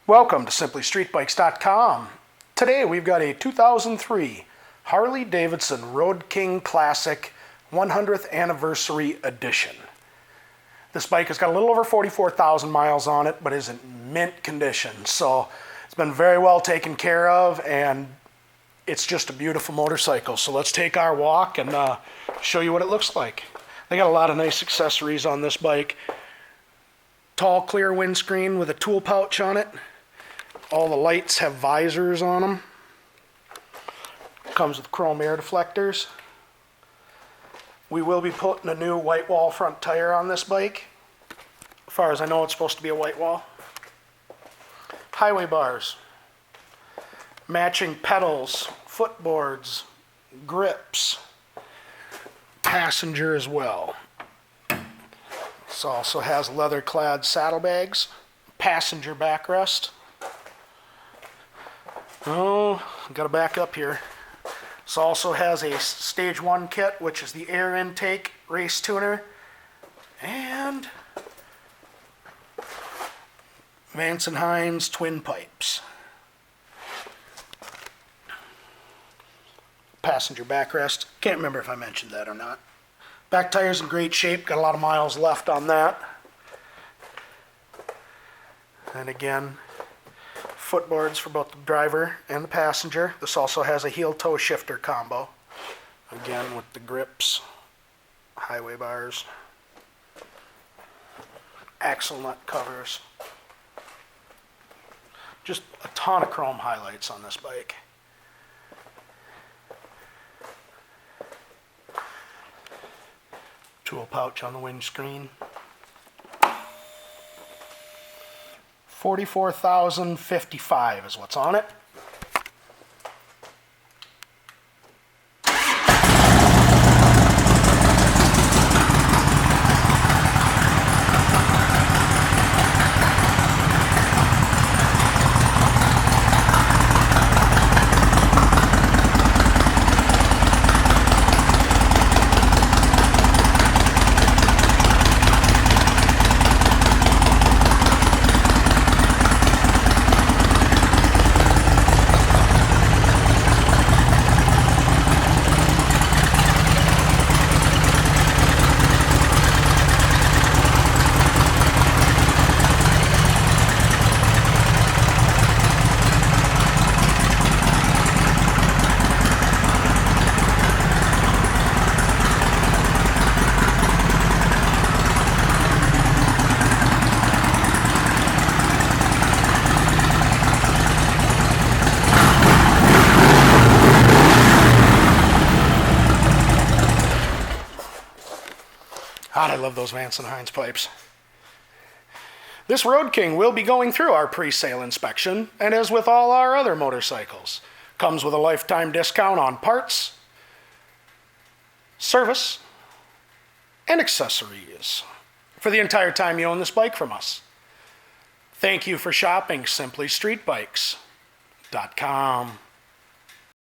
Welcome to simplystreetbikes.com. Today we've got a 2003 Harley-Davidson Road King Classic 100th Anniversary Edition. This bike has got a little over 44,000 miles on it, but is in mint condition. So it's been very well taken care of, and it's just a beautiful motorcycle. So let's take our walk and show you what it looks like. They got a lot of nice accessories on this bike. Tall, clear windscreen with a tool pouch on it. All the lights have visors on them. Comes with chrome air deflectors. We will be putting a new white wall front tire on this bike. As far as I know, it's supposed to be a white wall. Highway bars. Matching pedals, footboards, grips. Passenger as well. This also has leather-clad saddlebags, passenger backrest. Oh, got to back up here. This also has a Stage 1 kit, which is the air intake, race tuner, and Vance & Hines twin pipes. Passenger backrest. Can't remember if I mentioned that or not. Back tire's in great shape. Got a lot of miles left on that. And again, footboards for both the driver and the passenger. This also has a heel-toe shifter combo. Again, with the grips, highway bars, axle nut covers. Just a ton of chrome highlights on this bike. Tool pouch on the windscreen. 44,055 is what's on it. God, I love those Vance & Hines pipes. This Road King will be going through our pre-sale inspection, and as with all our other motorcycles, comes with a lifetime discount on parts, service, and accessories for the entire time you own this bike from us. Thank you for shopping simplystreetbikes.com.